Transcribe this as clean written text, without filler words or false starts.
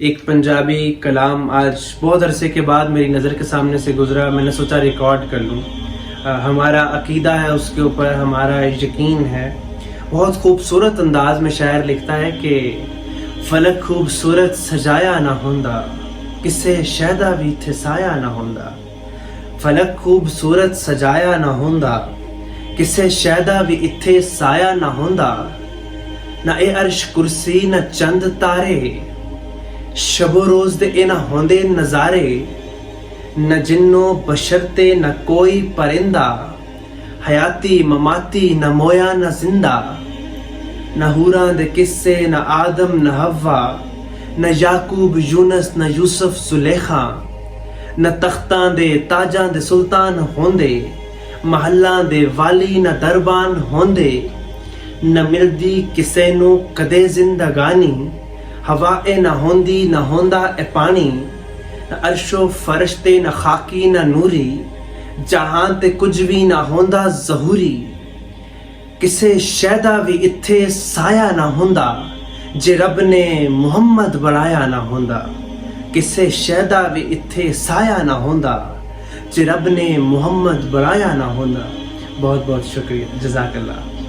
एक पंजाबी कलाम आज बहुत अरसे के बाद मेरी नज़र के सामने से गुजरा। मैंने सोचा रिकॉर्ड कर लूँ। हमारा अकीदा है, उसके ऊपर हमारा यकीन है। बहुत खूबसूरत अंदाज में शायर लिखता है कि फलक खूबसूरत सजाया ना होंदा, किसे शहदा भी थे साया ना होंदा। फलक खूबसूरत सजाया ना होंदा, किसे शहदा भी इत्थे साया ना होंदा। ना ए अर्श कुर्सी न चंद तारे, शबो रोज दे ए ना होंदे नजारे। न जिन्नो बशरते न कोई परिंदा, हयाती ममाती न मोया न जिंदा। न हूरा दे किस्से न आदम न हवा, न याकूब यूनस न यूसुफ सुलेखा। न तख्तां दे ताजां दे सुल्तान होंदे, महल्लां दे वाली न दरबान होंदे। न मिलदी किसे नू कदे जिंदगानी, हवा ए न होंदी न होंदा ए पानी। न अर्शो फरिश्ते न खाकी न नूरी, जहां ते कुछ भी न होंदा ज़हूरी। किसे शहदा भी इत्थे साया न होंदा, जे रब ने मुहम्मद बनाया न होंदा। किसे शहदा भी इत्थे साया न होंदा, जे रब ने मुहम्मद बनाया न होंदा। बहुत बहुत शुक्रिया, जज़ाकल्लाह।